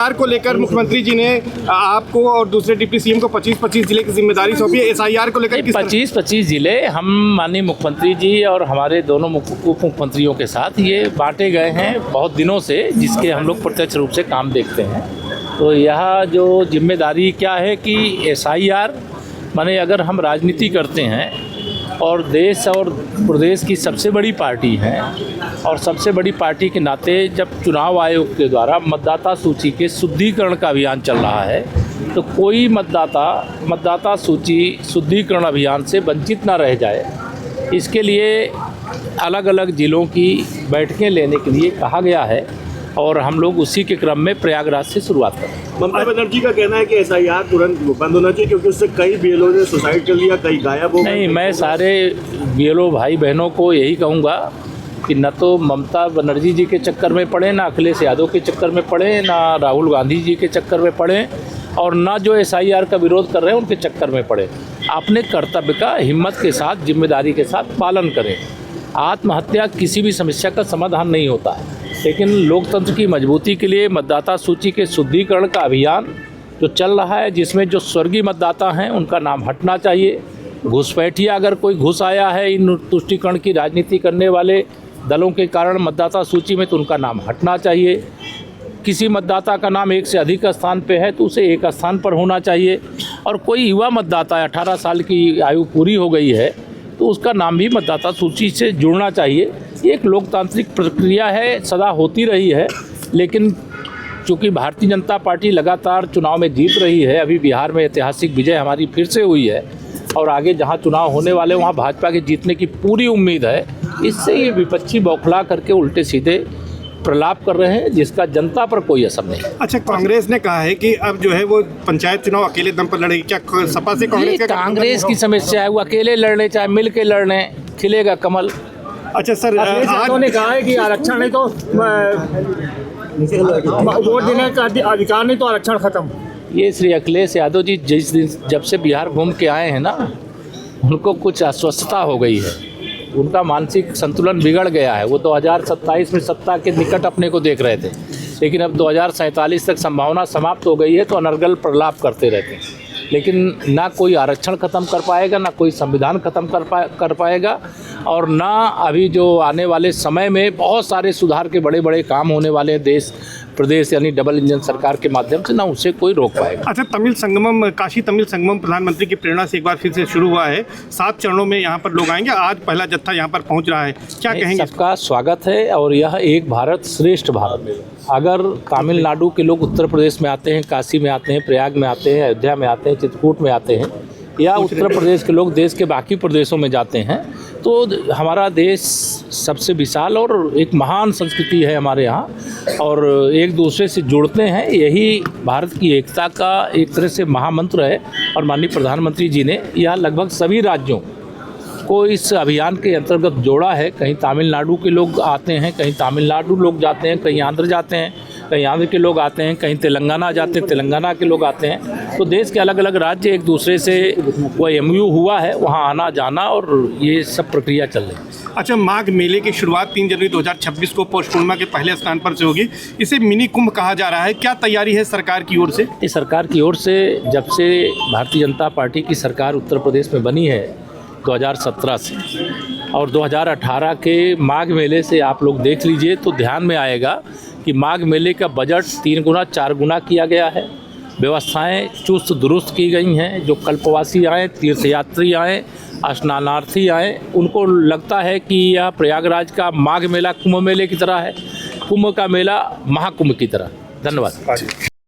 को लेकर मुख्यमंत्री जी ने आपको और दूसरे डिप्टी सीएम को 25-25 जिले की जिम्मेदारी सौंपी है। एसआईआर को लेकर 25-25 जिले हम माननीय मुख्यमंत्री जी और हमारे दोनों उप मुख्यमंत्रियों के साथ ये बांटे गए हैं बहुत दिनों से, जिसके हम लोग प्रत्यक्ष रूप से काम देखते हैं। तो यह जो जिम्मेदारी क्या है कि एसआईआर माने अगर हम राजनीति करते हैं और देश और प्रदेश की सबसे बड़ी पार्टी है और सबसे बड़ी पार्टी के नाते जब चुनाव आयोग के द्वारा मतदाता सूची के शुद्धिकरण का अभियान चल रहा है तो कोई मतदाता सूची शुद्धिकरण अभियान से वंचित ना रह जाए, इसके लिए अलग अलग जिलों की बैठकें लेने के लिए कहा गया है और हम लोग उसी के क्रम में प्रयागराज से शुरुआत करें। ममता बनर्जी का कहना है कि एसआईआर तुरंत बंद होना चाहिए क्योंकि उससे कई बीएलओ ने सुसाइड कर लिया, कई गायब हो गए। नहीं, मैं सारे बीएलओ भाई बहनों को यही कहूँगा कि न तो ममता बनर्जी जी के चक्कर में पड़े, ना अखिलेश यादव के चक्कर में पड़े, ना राहुल गांधी जी के चक्कर में पड़े और ना जो एसआईआर का विरोध कर रहे हैं उनके चक्कर में पड़े। अपने कर्तव्य का हिम्मत के साथ, जिम्मेदारी के साथ पालन करें। आत्महत्या किसी भी समस्या का समाधान नहीं होता है, लेकिन लोकतंत्र की मजबूती के लिए मतदाता सूची के शुद्धिकरण का अभियान जो चल रहा है, जिसमें जो स्वर्गीय मतदाता हैं उनका नाम हटना चाहिए। घुसपैठिया अगर कोई घुस आया है इन तुष्टीकरण की राजनीति करने वाले दलों के कारण मतदाता सूची में, तो उनका नाम हटना चाहिए। किसी मतदाता का नाम एक से अधिक स्थान पे है तो उसे एक स्थान पर होना चाहिए। और कोई युवा मतदाता है, 18 साल की आयु पूरी हो गई है, तो उसका नाम भी मतदाता सूची से जुड़ना चाहिए। ये एक लोकतांत्रिक प्रक्रिया है, सदा होती रही है, लेकिन चूँकि भारतीय जनता पार्टी लगातार चुनाव में जीत रही है, अभी बिहार में ऐतिहासिक विजय हमारी फिर से हुई है और आगे जहाँ चुनाव होने वाले वहाँ भाजपा के जीतने की पूरी उम्मीद है। इससे ये विपक्षी बौखला करके उल्टे सीधे प्रलाप कर रहे हैं, जिसका जनता पर कोई असर नहीं। अच्छा, कांग्रेस ने कहा है कि अब जो है वो पंचायत चुनाव अकेले दम पर लड़ेगी। क्या सपा से कांग्रेस की समस्या है, वो अकेले लड़ने चाहे मिल के लड़ने, खिलेगा कमल। अच्छा सर, आज ने कहा है कि आरक्षण है तो वोट देने का अधिकार नहीं तो आरक्षण खत्म। ये श्री अखिलेश यादव जी जिस दिन जब से बिहार घूम के आए हैं ना, उनको कुछ अस्वस्थता हो गई है, उनका मानसिक संतुलन बिगड़ गया है। वो 2027 में सत्ता के निकट अपने को देख रहे थे, लेकिन अब 2047 तक संभावना समाप्त हो गई है तो अनर्गल प्रलाप करते रहते हैं, लेकिन ना कोई आरक्षण ख़त्म कर पाएगा, ना कोई संविधान ख़त्म कर पाएगा और ना अभी जो आने वाले समय में बहुत सारे सुधार के बड़े बड़े काम होने वाले हैं देश प्रदेश यानी डबल इंजन सरकार के माध्यम से, ना उसे कोई रोक पाएगा। अच्छा, तमिल संगमम, काशी तमिल संगमम प्रधानमंत्री की प्रेरणा से एक बार फिर से शुरू हुआ है। 7 चरणों में यहाँ पर लोग आएंगे। आज पहला जत्था यहाँ पर पहुँच रहा है, क्या कहेंगे? सबका स्वागत है और यह एक भारत श्रेष्ठ भारत। अगर तमिलनाडु के लोग उत्तर प्रदेश में आते हैं, काशी में आते हैं, प्रयाग में आते हैं, अयोध्या में आते हैं, चित्रकूट में आते हैं, या उत्तर प्रदेश के लोग देश के बाकी प्रदेशों में जाते हैं, तो हमारा देश सबसे विशाल और एक महान संस्कृति है हमारे यहाँ और एक दूसरे से जुड़ते हैं। यही भारत की एकता का एक तरह से महामंत्र है और माननीय प्रधानमंत्री जी ने यह लगभग सभी राज्यों को इस अभियान के अंतर्गत जोड़ा है। कहीं तमिलनाडु के लोग आते हैं, कहीं तमिलनाडु लोग जाते हैं, कहीं आंध्र जाते हैं, कहीं आंध्र के लोग आते हैं, कहीं तेलंगाना जाते हैं, तेलंगाना के लोग आते हैं। तो देश के अलग अलग राज्य एक दूसरे से वो MOU हुआ है, वहाँ आना जाना और ये सब प्रक्रिया चल रही है। अच्छा, माघ मेले की शुरुआत 3 जनवरी 2026 को पौष पूर्णिमा के पहले स्नान पर से होगी। इसे मिनी कुंभ कहा जा रहा है, क्या तैयारी है सरकार की ओर से? इस सरकार की ओर से जब से भारतीय जनता पार्टी की सरकार उत्तर प्रदेश में बनी है 2017 से और 2018 के माघ मेले से आप लोग देख लीजिए तो ध्यान में आएगा कि माघ मेले का बजट 3 गुना 4 गुना किया गया है। व्यवस्थाएं चुस्त दुरुस्त की गई हैं। जो कल्पवासी आए, तीर्थयात्री आए, स्नानार्थी आए, उनको लगता है कि यह प्रयागराज का माघ मेला कुंभ मेले की तरह है, कुंभ का मेला महाकुंभ की तरह। धन्यवाद।